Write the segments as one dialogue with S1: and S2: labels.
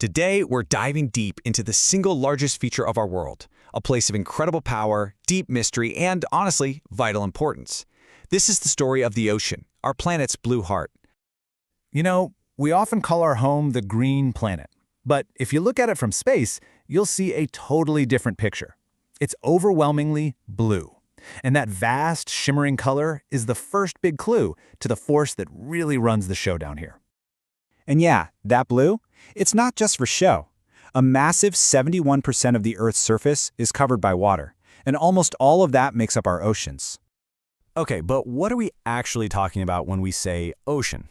S1: Today, we're diving deep into the single largest feature of our world, a place of incredible power, deep mystery, and, honestly, vital importance. This is the story of the ocean, our planet's blue heart.
S2: You know, we often call our home the green planet. But if you look at it from space, you'll see a totally different picture. It's overwhelmingly blue. And that vast, shimmering color is the first big clue to the force that really runs the show down here.
S3: And yeah, that blue, it's not just for show. A massive 71% of the Earth's surface is covered by water, and almost all of that makes up our oceans.
S4: Okay, but what are we actually talking about when we say ocean?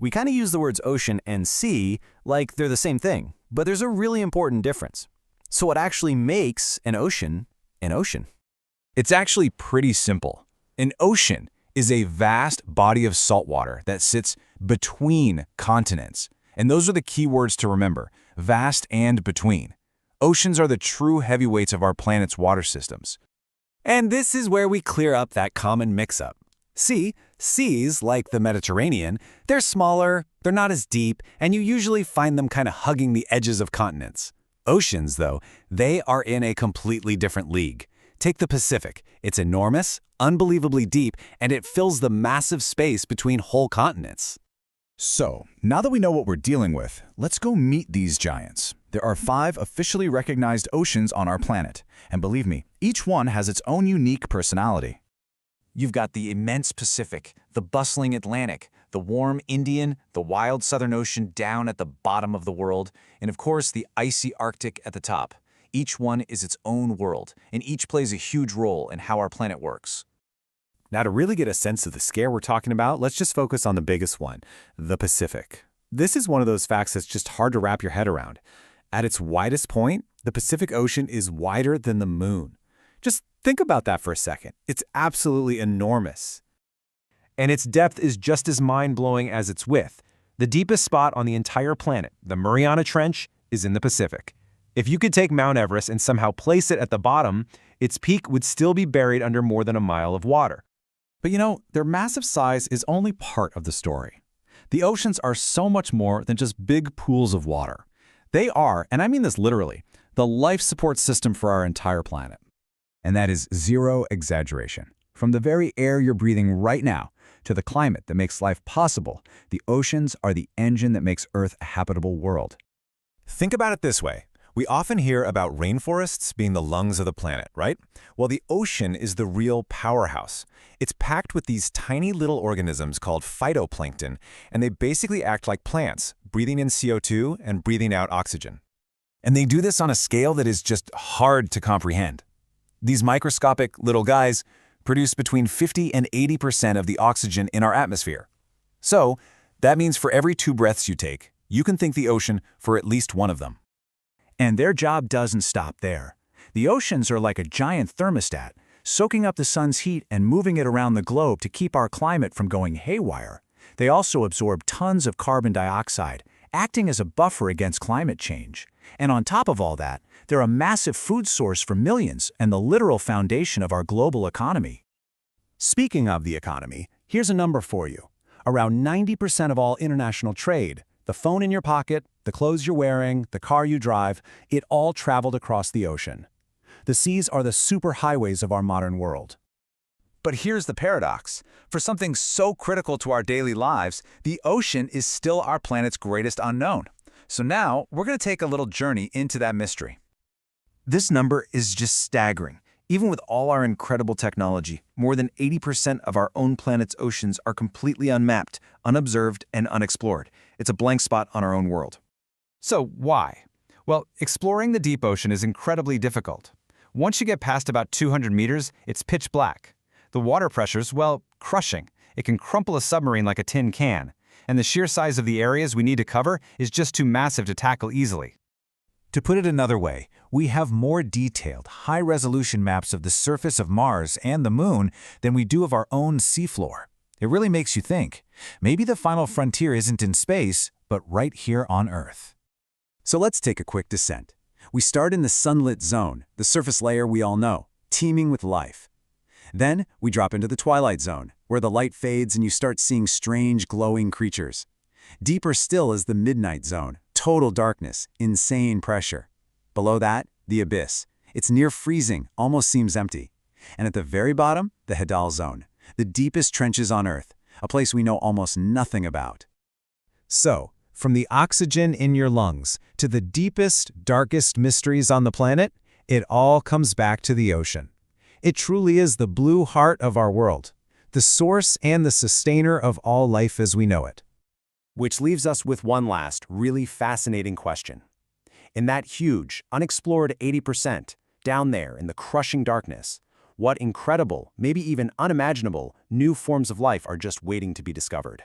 S4: We kind of use the words ocean and sea like they're the same thing, but there's a really important difference. So what actually makes an ocean an ocean?
S2: It's actually pretty simple. An ocean is a vast body of salt water that sits between continents. And those are the key words to remember, vast and between. Oceans are the true heavyweights of our planet's water systems.
S4: And this is where we clear up that common mix-up. See, seas, like the Mediterranean, they're smaller, they're not as deep, and you usually find them kind of hugging the edges of continents. Oceans, though, they are in a completely different league. Take the Pacific. It's enormous, unbelievably deep, and it fills the massive space between whole continents.
S2: So, now that we know what we're dealing with, let's go meet these giants. There are 5 officially recognized oceans on our planet, and believe me, each one has its own unique personality.
S1: You've got the immense Pacific, the bustling Atlantic, the warm Indian, the wild Southern Ocean down at the bottom of the world, and of course the icy Arctic at the top. Each one is its own world, and each plays a huge role in how our planet works.
S4: Now, to really get a sense of the scale we're talking about, let's just focus on the biggest one, the Pacific. This is one of those facts that's just hard to wrap your head around. At its widest point, the Pacific Ocean is wider than the moon. Just think about that for a second. It's absolutely enormous.
S5: And its depth is just as mind-blowing as its width. The deepest spot on the entire planet, the Mariana Trench, is in the Pacific. If you could take Mount Everest and somehow place it at the bottom, its peak would still be buried under more than a mile of water.
S2: But you know, their massive size is only part of the story. The oceans are so much more than just big pools of water. They are, and I mean this literally, the life support system for our entire planet. And that is zero exaggeration. From the very air you're breathing right now to the climate that makes life possible, the oceans are the engine that makes Earth a habitable world.
S4: Think about it this way. We often hear about rainforests being the lungs of the planet, right? Well, the ocean is the real powerhouse. It's packed with these tiny little organisms called phytoplankton, and they basically act like plants, breathing in CO2 and breathing out oxygen. And they do this on a scale that is just hard to comprehend. These microscopic little guys produce between 50 and 80% of the oxygen in our atmosphere. So, that means for every 2 breaths you take, you can thank the ocean for at least one of them.
S3: And their job doesn't stop there. The oceans are like a giant thermostat, soaking up the sun's heat and moving it around the globe to keep our climate from going haywire. They also absorb tons of carbon dioxide, acting as a buffer against climate change. And on top of all that, they're a massive food source for millions and the literal foundation of our global economy.
S4: Speaking of the economy, here's a number for you. Around 90% of all international trade, the phone in your pocket, the clothes you're wearing, the car you drive, it all traveled across the ocean. The seas are the superhighways of our modern world.
S1: But here's the paradox. For something so critical to our daily lives, the ocean is still our planet's greatest unknown. So now, we're going to take a little journey into that mystery. This number is just staggering. Even with all our incredible technology, more than 80% of our own planet's oceans are completely unmapped, unobserved, and unexplored. It's a blank spot on our own world.
S5: So why? Well, exploring the deep ocean is incredibly difficult. Once you get past about 200 meters, it's pitch black. The water pressure's, well, crushing. It can crumple a submarine like a tin can. And the sheer size of the areas we need to cover is just too massive to tackle easily.
S2: To put it another way, we have more detailed, high-resolution maps of the surface of Mars and the Moon than we do of our own seafloor. It really makes you think. Maybe the final frontier isn't in space, but right here on Earth.
S3: So let's take a quick descent. We start in the sunlit zone, the surface layer we all know, teeming with life. Then we drop into the twilight zone, where the light fades and you start seeing strange glowing creatures. Deeper still is the midnight zone,
S1: Total darkness, insane pressure. Below that, the abyss. It's near freezing, almost seems empty. And at the very bottom, the Hadal Zone, the deepest trenches on Earth, a place we know almost nothing about.
S4: So, from the oxygen in your lungs to the deepest, darkest mysteries on the planet, it all comes back to the ocean. It truly is the blue heart of our world, the source and the sustainer of all life as we know it.
S3: Which leaves us with one last, really fascinating question. In that huge, unexplored 80%, down there in the crushing darkness, what incredible, maybe even unimaginable, new forms of life are just waiting to be discovered?